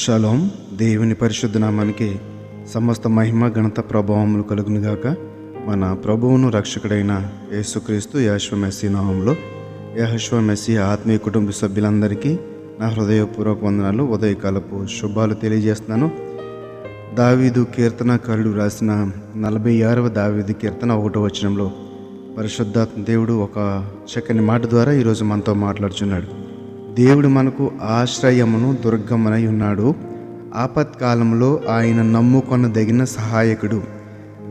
Shalom. దేవుని పరిశుద్ధ నామానికి సమస్త మహిమ ఘనత ప్రభావములు కలుగునుగాక. మన ప్రభువును రక్షకుడైన యేసుక్రీస్తు యెహోవా మెస్సీ నామంలో యెహోవా మెస్సీ ఆత్మీయ కుటుంబ సభ్యులందరికీ నా హృదయపూర్వక వందనాలు, ఉదయకాలపు శుభాలు తెలియజేస్తున్నాను. దావీదు కీర్తనకారుడు రాసిన 46వ దావీదు కీర్తన 1వ వచనంలో పరిశుద్ధాత్మ దేవుడు ఒక చక్కని మాట ద్వారా ఈరోజు మనతో మాట్లాడుచున్నాడు. దేవుడు మనకు ఆశ్రయమును దుర్గమునై ఉన్నాడు, ఆపత్కాలంలో ఆయన నమ్ముకొనదగిన సహాయకుడు.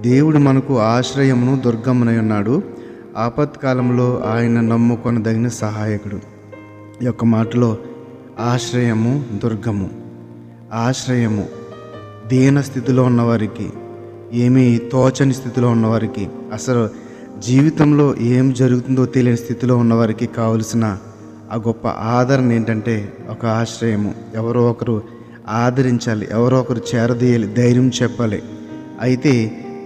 దేవుడు మనకు ఆశ్రయమును దుర్గమునై ఉన్నాడు, ఆపత్కాలంలో ఆయన నమ్ముకొనదగిన సహాయకుడు. ఈ యొక్క మాటలో ఆశ్రయము, దుర్గము. ఆశ్రయము దీన స్థితిలో ఉన్నవారికి, ఏమీ తోచని స్థితిలో ఉన్నవారికి, అసలు జీవితంలో ఏం జరుగుతుందో తెలియని స్థితిలో ఉన్నవారికి కావలసిన ఆ గొప్ప ఆదరణ ఏంటంటే ఒక ఆశ్రయము. ఎవరో ఒకరు ఆదరించాలి, ఎవరో ఒకరు చేరదీయాలి, ధైర్యం చెప్పాలి. అయితే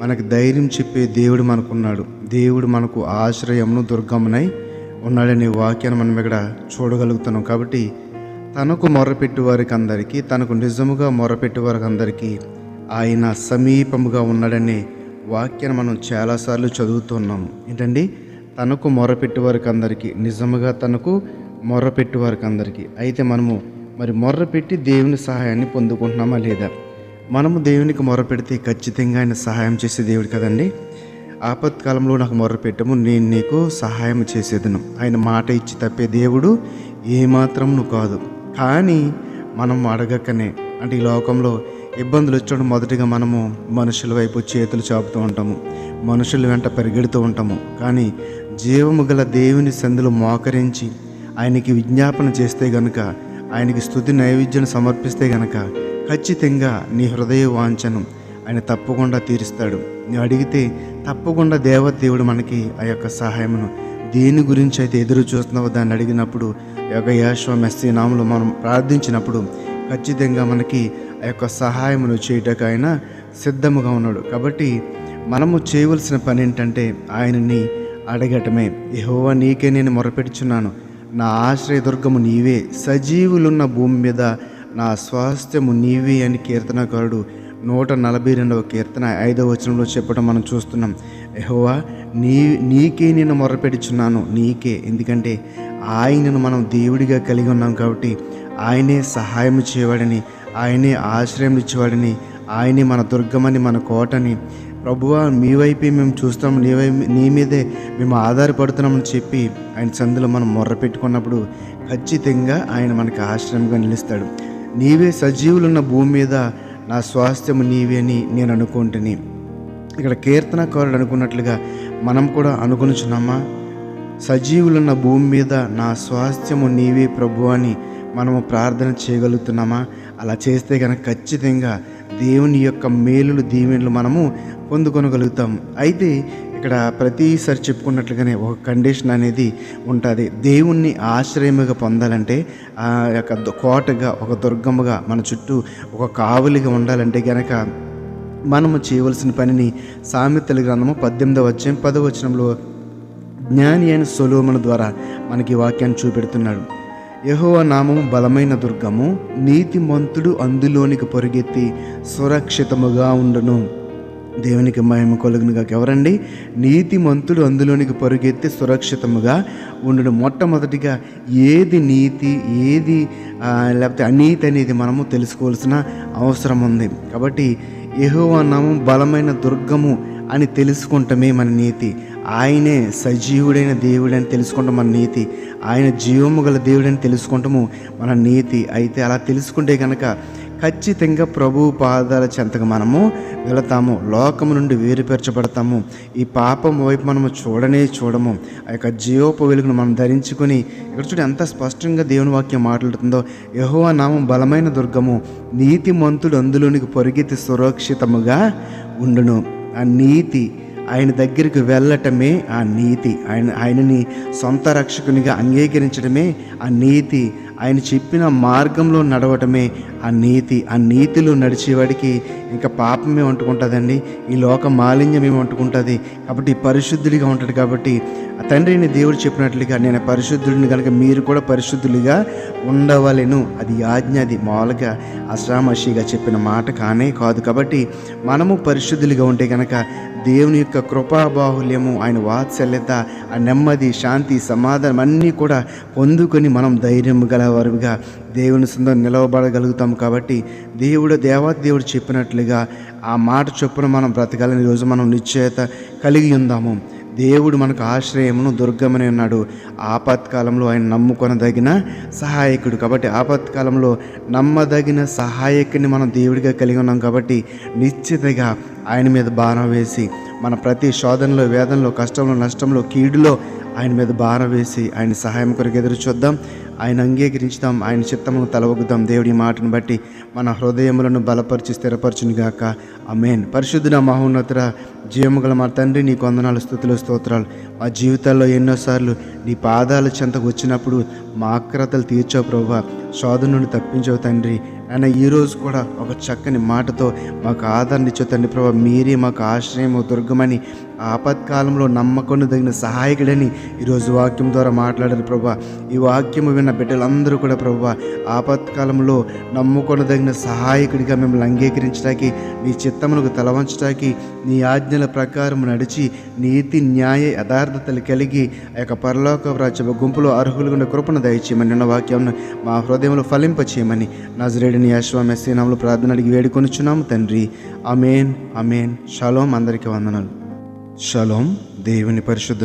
మనకు ధైర్యం చెప్పే దేవుడు మనకున్నాడు. దేవుడు మనకు ఆశ్రయమును దుర్గమునై ఉన్నాడనే వాక్యాన్ని మనం ఇక్కడ చూడగలుగుతున్నాం. కాబట్టి తనకు మొర్రపెట్టు వారికి అందరికీ, తనకు నిజముగా మొర్రపెట్టు వారికి అందరికీ ఆయన సమీపముగా ఉన్నాడనే వాక్యాన్ని మనం చాలాసార్లు చదువుతున్నాము. ఏంటండి? తనకు మొర్రపెట్టు వారికి అందరికీ, నిజముగా తనకు మొర్రపెట్టు వారికి అందరికీ. అయితే మనము మొర్రపెట్టి దేవుని సహాయాన్ని పొందుకుంటున్నామా లేదా? మనము దేవునికి మొర్రపెడితే ఖచ్చితంగా ఆయన సహాయం చేసే దేవుడు కదండి. ఆపత్కాలంలో నాకు మొర్రపెట్టము, నేను నీకు సహాయం చేసేదను. ఆయన మాట ఇచ్చి తప్పే దేవుడు ఏమాత్రం కాదు. కానీ మనం అడగకనే, అంటే ఈ లోకంలో ఇబ్బందులు వచ్చినప్పుడు మొదటిగా మనము మనుషుల వైపు చేతులు చాపుతూ ఉంటాము, మనుషుల వెంట పరిగెడుతూ ఉంటాము. కానీ జీవము గల దేవుని సందులో మోకరించి ఆయనకి విజ్ఞాపన చేస్తే గనుక, ఆయనకి స్తుతి నైవేద్యం సమర్పిస్తే గనక ఖచ్చితంగా నీ హృదయ వాంఛను ఆయన తప్పకుండా తీరుస్తాడు. నువ్వు అడిగితే తప్పకుండా దేవుడు మనకి ఆ యొక్క సహాయమును, దేని గురించి అయితే ఎదురు చూస్తున్నావో దాన్ని అడిగినప్పుడు, యెహోవా మెస్సీ నామములో మనం ప్రార్థించినప్పుడు ఖచ్చితంగా మనకి ఆ యొక్క సహాయమును చేయటకు ఆయన సిద్ధముగా ఉన్నాడు. కాబట్టి మనము చేయవలసిన పని ఏంటంటే ఆయనని అడగటమే. యెహోవా, నీకే నేను మొరపెడుచున్నాను, నా ఆశ్రయదుర్గము నీవే, సజీవులున్న భూమి మీద నా స్వాస్థ్యము నీవే అని కీర్తనకారుడు 142వ కీర్తన 5వ వచనంలో చెప్పడం మనం చూస్తున్నాం. యెహోవా, నీకే నేను మొరపెడుచున్నాను, నీకే. ఎందుకంటే ఆయనను మనం దేవుడిగా కలిగి ఉన్నాం కాబట్టి ఆయనే సహాయం చేయవాడని, ఆయనే ఆశ్రయం ఇచ్చేవాడని, ఆయనే మన దుర్గమని, మన కోటని, ప్రభువా మీ వైపే మేము చూస్తాము, నీ మీదే మేము ఆధారపడుతున్నామని చెప్పి ఆయన సందులో మనం మొర్ర పెట్టుకున్నప్పుడు ఖచ్చితంగా ఆయన మనకి ఆశ్రయంగా నిలుస్తాడు. నీవే సజీవులున్న భూమి మీద నా స్వాస్థ్యము నీవే అని నేను అనుకుంటుని. ఇక్కడ కీర్తనకారుడు అనుకున్నట్లుగా మనం కూడా అనుకునిచున్నామా? సజీవులున్న భూమి మీద నా స్వాస్థ్యము నీవే ప్రభు అని మనము ప్రార్థన చేయగలుగుతున్నామా? అలా చేస్తే కనుక ఖచ్చితంగా దేవుని యొక్క మేలులు, దీవెనలు మనము పొందుకొనగలుగుతాం. అయితే ఇక్కడ ప్రతిసారి చెప్పుకున్నట్లుగానే ఒక కండిషన్ అనేది ఉంటుంది. దేవుణ్ణి ఆశ్రయముగా పొందాలంటే, ఆ యొక్క కోటగా, ఒక దుర్గముగా, మన చుట్టూ ఒక కావలిగా ఉండాలంటే గనక మనము చేయవలసిన పనిని సామెతల గ్రంథము 18వ అధ్యాయం 10వ వచనంలో జ్ఞాని అయిన సొలొమోను ద్వారా మనకి వాక్యాన్ని చూపెడుతున్నాడు. యెహోవా నామము బలమైన దుర్గము, నీతిమంతుడు అందులోనికి పరిగెత్తి సురక్షితముగా ఉండును. దేవునికి మహిమ కలుగునుగాక. ఎవరండి? నీతిమంతుడు అందులోనికి పరుగెత్తి సురక్షితముగా ఉండును. మొట్టమొదటిగా ఏది నీతి, ఏది లేకపోతే అనీతి అనేది మనము తెలుసుకోవాల్సిన అవసరం ఉంది. కాబట్టి యెహోవా నామం బలమైన దుర్గము అని తెలుసుకుంటమే మన నీతి. ఆయనే సజీవుడైన దేవుడని తెలుసుకుంటాం మన నీతి. ఆయన జీవము గల దేవుడని తెలుసుకుంటాము మన నీతి. అయితే అలా తెలుసుకుంటే కనుక ఖచ్చితంగా ప్రభువు పాదాల చెంతకు మనము వెళతాము, లోకము నుండి వేరుపరచబడతాము. ఈ పాపం వైపు మనము చూడము. ఆ యొక్క జీవపు వెలుగును మనం ధరించుకొని, ఇక్కడ చూడ ఎంత స్పష్టంగా దేవుని వాక్యం మాట్లాడుతుందో. యెహోవా నామం బలమైన దుర్గము, నీతిమంతుడు అందులోనికి పరిగెత్తి సురక్షితముగా ఉండును. ఆ నీతి, ఆయన దగ్గరికి వెళ్ళటమే ఆ నీతి. ఆయనని సొంత రక్షకునిగా అంగీకరించడమే ఆ నీతి. ఆయన చెప్పిన మార్గంలో నడవటమే ఆ నీతి. ఆ నీతిలో నడిచేవాడికి ఇంకా పాపమే అంటుకుంటుందండి, ఈ లోక మాలిన్యం ఏమి అంటుకుంటుంది. కాబట్టి పరిశుద్ధుడిగా ఉంటాడు. కాబట్టి తండ్రిని దేవుడు చెప్పినట్లుగా నేను పరిశుద్ధుడిని కనుక మీరు కూడా పరిశుద్ధులుగా ఉండవలెను. అది ఆజ్ఞ. అది మామూలుగా అశ్రామషిగా చెప్పిన మాట కానే కాదు. కాబట్టి మనము పరిశుద్ధులుగా ఉంటే కనుక దేవుని యొక్క కృపాబాహుల్యము, ఆయన వాత్సల్యత, ఆ నెమ్మది, శాంతి, సమాధానం అన్నీ కూడా పొందుకొని మనం ధైర్యం గలవారుగా దేవుని సొంతం నిలవబడగలుగుతాం. కాబట్టి దేవాది దేవుడు చెప్పినట్లుగా ఆ మాట చొప్పున మనం బ్రతకాలని ఈరోజు మనం నిశ్చయత కలిగి ఉందాము. దేవుడు మనకు ఆశ్రయమును దుర్గమని ఉన్నాడు. ఆపత్కాలంలో ఆయన నమ్ముకొనదగిన సహాయకుడు. కాబట్టి ఆపత్కాలంలో నమ్మదగిన సహాయకుని మనం దేవుడిగా కలిగి ఉన్నాం. కాబట్టి నిశ్చితగా ఆయన మీద భారం వేసి మన ప్రతి శోధనలో, వేదనలో, కష్టంలో, నష్టంలో, కీడులో ఆయన మీద భారం వేసి ఆయన సహాయం కొరకు ఎదురు చూద్దాం. ఆయన అంగీకరించుదాం. ఆయన చిత్తమును తలవగుదాం. దేవుడి మాటను బట్టి మన హృదయములను బలపరిచి స్థిరపరచునుగాక. ఆమేన్. పరిశుద్ధుడ మహోన్నతుడ జీవము గల మా తండ్రి, నీకు వందనాలు, స్తుతులు, స్తోత్రాలు. మా జీవితాల్లో ఎన్నోసార్లు నీ పాదాల చెంతకు వచ్చినప్పుడు మా ఆక్రతలు తీర్చావు ప్రభువా, శోధన నుండి తప్పించావు తండ్రి. ఆయన ఈరోజు కూడా ఒక చక్కని మాటతో మాకు ఆదరణ ఇచ్చే తండ్రి ప్రభా, మీరే మాకు ఆశ్రయము, దుర్గమని, ఆపత్కాలంలో నమ్మకొనదగిన సహాయకుడని ఈరోజు వాక్యం ద్వారా మాట్లాడారు ప్రభా. ఈ వాక్యము విన్న బిడ్డలందరూ కూడా ప్రభా, ఆపత్కాలంలో నమ్ముకొనదగిన సహాయకుడిగా మిమ్మల్ని అంగీకరించడానికి, నీ చిత్తములకు తలవంచడానికి, నీ ఆజ్ఞల ప్రకారం నడిచి నీతి, న్యాయ, యథార్థతలు కలిగి ఆ యొక్క పరలోక రాజ్య గుంపులో అర్హులుగా కృపను దయచేయమని నిన్న వాక్యం మా హృదయంలో ఫలింపచేయమని నజరేయుడైన యేషువా మెస్సీ నామములో ప్రార్థన అడిగి వేడుకొనుచున్నాము తండ్రి. ఆమేన్, ఆమేన్. షలోం. అందరికీ వందనాలు. షలోం. దేవుని పరిశుద్ధ